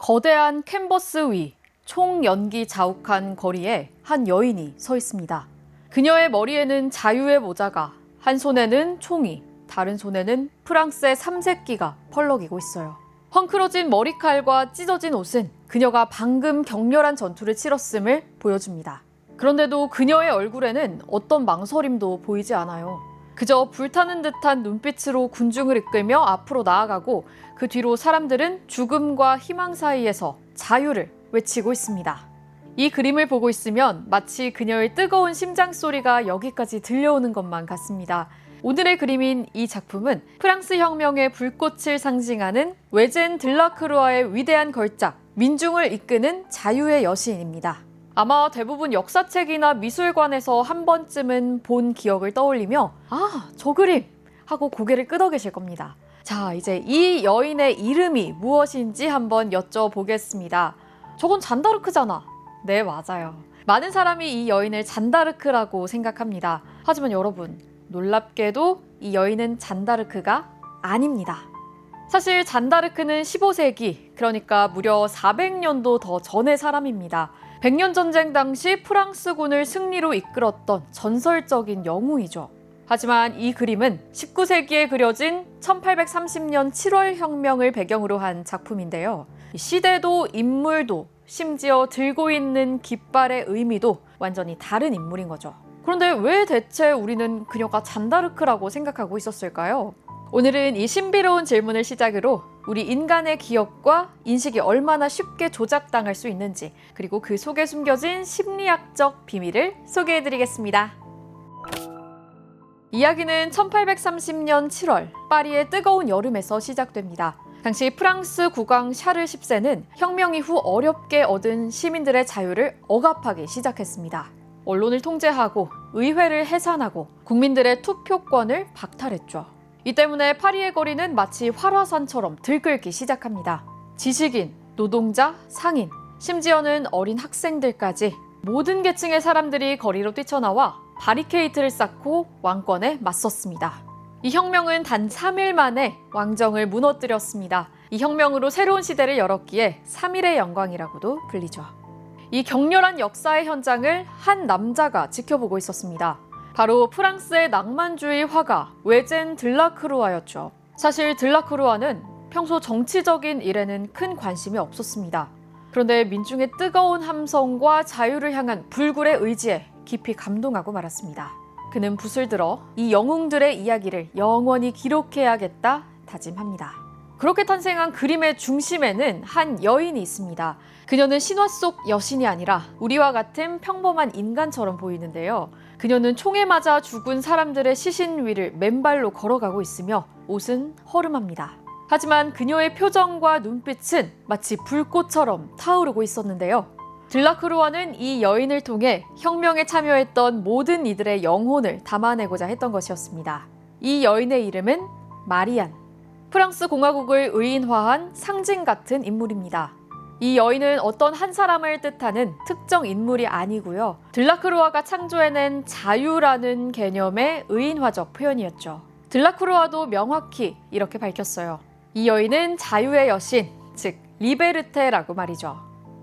거대한 캔버스 위, 총연기 자욱한 거리에 한 여인이 서 있습니다. 그녀의 머리에는 자유의 모자가, 한 손에는 총이, 다른 손에는 프랑스의 삼색기가 펄럭이고 있어요. 헝클어진 머리칼과 찢어진 옷은 그녀가 방금 격렬한 전투를 치렀음을 보여줍니다. 그런데도 그녀의 얼굴에는 어떤 망설임도 보이지 않아요. 그저 불타는 듯한 눈빛으로 군중을 이끌며 앞으로 나아가고 그 뒤로 사람들은 죽음과 희망 사이에서 자유를 외치고 있습니다. 이 그림을 보고 있으면 마치 그녀의 뜨거운 심장 소리가 여기까지 들려오는 것만 같습니다. 오늘의 그림인 이 작품은 프랑스 혁명의 불꽃을 상징하는 외젠 들라크루아의 위대한 걸작, 민중을 이끄는 자유의 여신입니다. 아마 대부분 역사책이나 미술관에서 한 번쯤은 본 기억을 떠올리며 저 그림! 하고 고개를 끄덕이실 겁니다. 자, 이제 이 여인의 이름이 무엇인지 한번 여쭤보겠습니다. 저건 잔다르크잖아. 네, 맞아요. 많은 사람이 이 여인을 잔다르크라고 생각합니다. 하지만 여러분, 놀랍게도 이 여인은 잔다르크가 아닙니다. 사실 잔다르크는 15세기, 그러니까 무려 400년도 더 전의 사람입니다. 백년 전쟁 당시 프랑스군을 승리로 이끌었던 전설적인 영웅이죠. 하지만 이 그림은 19세기에 그려진 1830년 7월 혁명을 배경으로 한 작품인데요. 시대도 인물도 심지어 들고 있는 깃발의 의미도 완전히 다른 인물인 거죠. 그런데 왜 대체 우리는 그녀가 잔다르크라고 생각하고 있었을까요? 오늘은 이 신비로운 질문을 시작으로 우리 인간의 기억과 인식이 얼마나 쉽게 조작당할 수 있는지, 그리고 그 속에 숨겨진 심리학적 비밀을 소개해드리겠습니다. 이야기는 1830년 7월 파리의 뜨거운 여름에서 시작됩니다. 당시 프랑스 국왕 샤를 10세는 혁명 이후 어렵게 얻은 시민들의 자유를 억압하기 시작했습니다. 언론을 통제하고 의회를 해산하고 국민들의 투표권을 박탈했죠. 이 때문에 파리의 거리는 마치 활화산처럼 들끓기 시작합니다. 지식인, 노동자, 상인, 심지어는 어린 학생들까지 모든 계층의 사람들이 거리로 뛰쳐나와 바리케이트를 쌓고 왕권에 맞섰습니다. 이 혁명은 단 3일 만에 왕정을 무너뜨렸습니다. 이 혁명으로 새로운 시대를 열었기에 3일의 영광이라고도 불리죠. 이 격렬한 역사의 현장을 한 남자가 지켜보고 있었습니다. 바로 프랑스의 낭만주의 화가 외젠 들라크루아였죠. 사실 들라크루아는 평소 정치적인 일에는 큰 관심이 없었습니다. 그런데 민중의 뜨거운 함성과 자유를 향한 불굴의 의지에 깊이 감동하고 말았습니다. 그는 붓을 들어 이 영웅들의 이야기를 영원히 기록해야겠다 다짐합니다. 그렇게 탄생한 그림의 중심에는 한 여인이 있습니다. 그녀는 신화 속 여신이 아니라 우리와 같은 평범한 인간처럼 보이는데요. 그녀는 총에 맞아 죽은 사람들의 시신 위를 맨발로 걸어가고 있으며 옷은 허름합니다. 하지만 그녀의 표정과 눈빛은 마치 불꽃처럼 타오르고 있었는데요. 들라크루아는 이 여인을 통해 혁명에 참여했던 모든 이들의 영혼을 담아내고자 했던 것이었습니다. 이 여인의 이름은 마리안. 프랑스 공화국을 의인화한 상징 같은 인물입니다. 이 여인은 어떤 한 사람을 뜻하는 특정 인물이 아니고요. 들라크루아가 창조해낸 자유라는 개념의 의인화적 표현이었죠. 들라크루아도 명확히 이렇게 밝혔어요. 이 여인은 자유의 여신, 즉 리베르테라고 말이죠.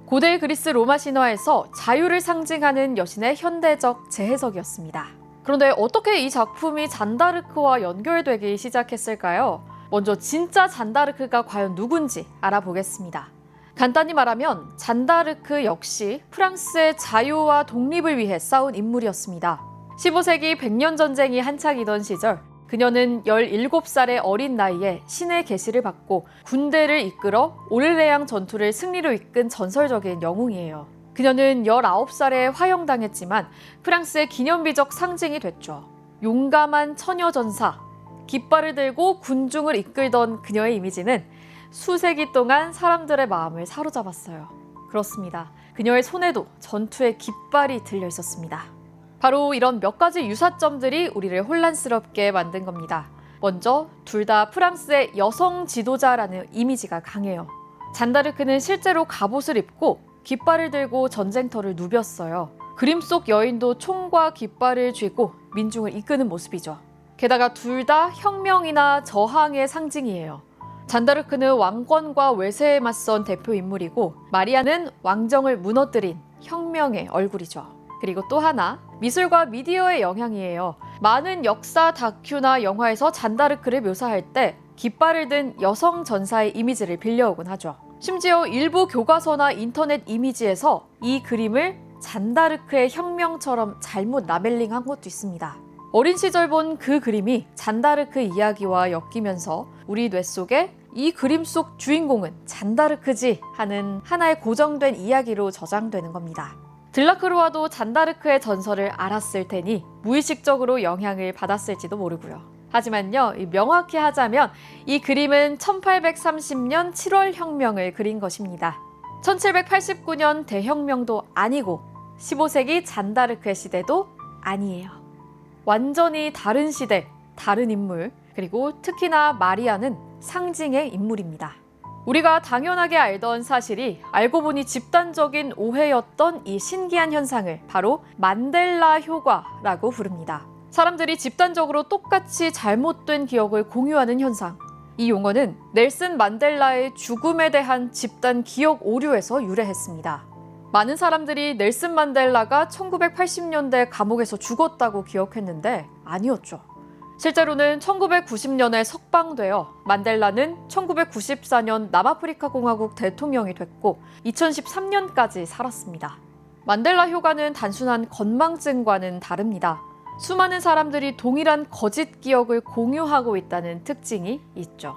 고대 그리스 로마 신화에서 자유를 상징하는 여신의 현대적 재해석이었습니다. 그런데 어떻게 이 작품이 잔다르크와 연결되기 시작했을까요? 먼저 진짜 잔다르크가 과연 누군지 알아보겠습니다. 간단히 말하면 잔다르크 역시 프랑스의 자유와 독립을 위해 싸운 인물이었습니다. 15세기 백년 전쟁이 한창이던 시절, 그녀는 17살의 어린 나이에 신의 계시를 받고 군대를 이끌어 오르레앙 전투를 승리로 이끈 전설적인 영웅이에요. 그녀는 19살에 화형당했지만 프랑스의 기념비적 상징이 됐죠. 용감한 처녀 전사, 깃발을 들고 군중을 이끌던 그녀의 이미지는 수세기 동안 사람들의 마음을 사로잡았어요. 그렇습니다. 그녀의 손에도 전투의 깃발이 들려 있었습니다. 바로 이런 몇 가지 유사점들이 우리를 혼란스럽게 만든 겁니다. 먼저 둘 다 프랑스의 여성 지도자라는 이미지가 강해요. 잔다르크는 실제로 갑옷을 입고 깃발을 들고 전쟁터를 누볐어요. 그림 속 여인도 총과 깃발을 쥐고 민중을 이끄는 모습이죠. 게다가 둘 다 혁명이나 저항의 상징이에요. 잔다르크는 왕권과 외세에 맞선 대표 인물이고 마리아는 왕정을 무너뜨린 혁명의 얼굴이죠. 그리고 또 하나, 미술과 미디어의 영향이에요. 많은 역사 다큐나 영화에서 잔다르크를 묘사할 때 깃발을 든 여성 전사의 이미지를 빌려오곤 하죠. 심지어 일부 교과서나 인터넷 이미지에서 이 그림을 잔다르크의 혁명처럼 잘못 라벨링한 것도 있습니다. 어린 시절 본 그 그림이 잔다르크 이야기와 엮이면서 우리 뇌 속에 이 그림 속 주인공은 잔다르크지 하는 하나의 고정된 이야기로 저장되는 겁니다. 들라크루아도 잔다르크의 전설을 알았을 테니 무의식적으로 영향을 받았을지도 모르고요. 하지만요, 명확히 하자면 이 그림은 1830년 7월 혁명을 그린 것입니다. 1789년 대혁명도 아니고 15세기 잔다르크의 시대도 아니에요. 완전히 다른 시대, 다른 인물, 그리고 특히나 마리아는 상징의 인물입니다. 우리가 당연하게 알던 사실이 알고 보니 집단적인 오해였던 이 신기한 현상을 바로 만델라 효과라고 부릅니다. 사람들이 집단적으로 똑같이 잘못된 기억을 공유하는 현상. 이 용어는 넬슨 만델라의 죽음에 대한 집단 기억 오류에서 유래했습니다. 많은 사람들이 넬슨 만델라가 1980년대 감옥에서 죽었다고 기억했는데 아니었죠. 실제로는 1990년에 석방되어 만델라는 1994년 남아프리카 공화국 대통령이 됐고 2013년까지 살았습니다. 만델라 효과는 단순한 건망증과는 다릅니다. 수많은 사람들이 동일한 거짓 기억을 공유하고 있다는 특징이 있죠.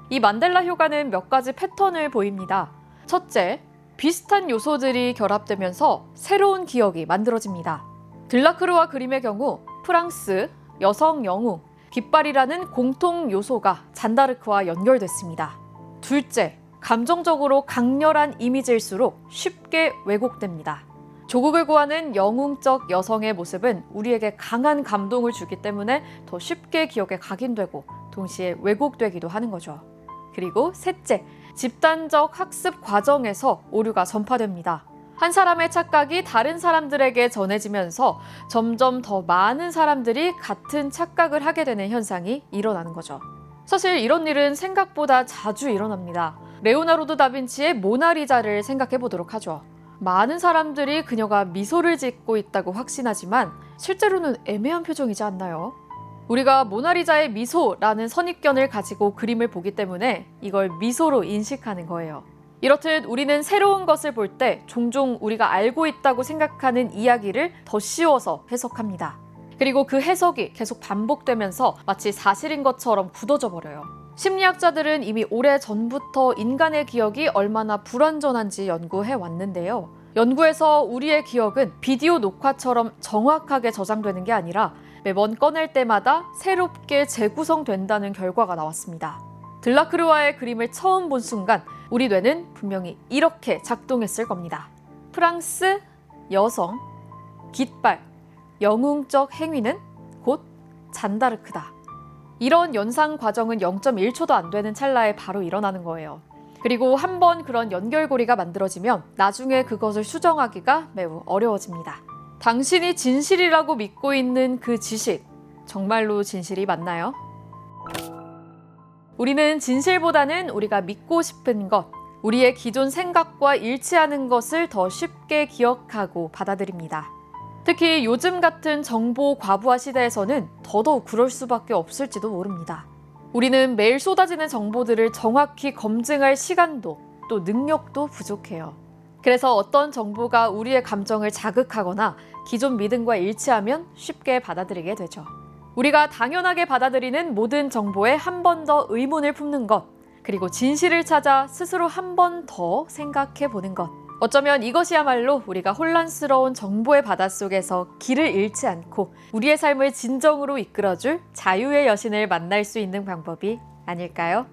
이 만델라 효과는 몇 가지 패턴을 보입니다. 첫째, 비슷한 요소들이 결합되면서 새로운 기억이 만들어집니다. 들라크루아 그림의 경우 프랑스, 여성 영웅, 깃발이라는 공통 요소가 잔다르크와 연결됐습니다. 둘째, 감정적으로 강렬한 이미지일수록 쉽게 왜곡됩니다. 조국을 구하는 영웅적 여성의 모습은 우리에게 강한 감동을 주기 때문에 더 쉽게 기억에 각인되고 동시에 왜곡되기도 하는 거죠. 그리고 셋째, 집단적 학습 과정에서 오류가 전파됩니다. 한 사람의 착각이 다른 사람들에게 전해지면서 점점 더 많은 사람들이 같은 착각을 하게 되는 현상이 일어나는 거죠. 사실 이런 일은 생각보다 자주 일어납니다. 레오나르도 다빈치의 모나리자를 생각해 보도록 하죠. 많은 사람들이 그녀가 미소를 짓고 있다고 확신하지만 실제로는 애매한 표정이지 않나요? 우리가 모나리자의 미소라는 선입견을 가지고 그림을 보기 때문에 이걸 미소로 인식하는 거예요. 이렇듯 우리는 새로운 것을 볼 때 종종 우리가 알고 있다고 생각하는 이야기를 더 씌워서 해석합니다. 그리고 그 해석이 계속 반복되면서 마치 사실인 것처럼 굳어져 버려요. 심리학자들은 이미 오래전부터 인간의 기억이 얼마나 불완전한지 연구해 왔는데요. 연구에서 우리의 기억은 비디오 녹화처럼 정확하게 저장되는 게 아니라 매번 꺼낼 때마다 새롭게 재구성된다는 결과가 나왔습니다. 들라크루아의 그림을 처음 본 순간 우리 뇌는 분명히 이렇게 작동했을 겁니다. 프랑스, 여성, 깃발, 영웅적 행위는 곧 잔다르크다. 이런 연상 과정은 0.1초도 안 되는 찰나에 바로 일어나는 거예요. 그리고 한번 그런 연결고리가 만들어지면 나중에 그것을 수정하기가 매우 어려워집니다. 당신이 진실이라고 믿고 있는 그 지식, 정말로 진실이 맞나요? 우리는 진실보다는 우리가 믿고 싶은 것, 우리의 기존 생각과 일치하는 것을 더 쉽게 기억하고 받아들입니다. 특히 요즘 같은 정보 과부하 시대에서는 더더욱 그럴 수밖에 없을지도 모릅니다. 우리는 매일 쏟아지는 정보들을 정확히 검증할 시간도 또 능력도 부족해요. 그래서 어떤 정보가 우리의 감정을 자극하거나 기존 믿음과 일치하면 쉽게 받아들이게 되죠. 우리가 당연하게 받아들이는 모든 정보에 한 번 더 의문을 품는 것, 그리고 진실을 찾아 스스로 한 번 더 생각해 보는 것. 어쩌면 이것이야말로 우리가 혼란스러운 정보의 바닷속에서 길을 잃지 않고 우리의 삶을 진정으로 이끌어줄 자유의 여신을 만날 수 있는 방법이 아닐까요?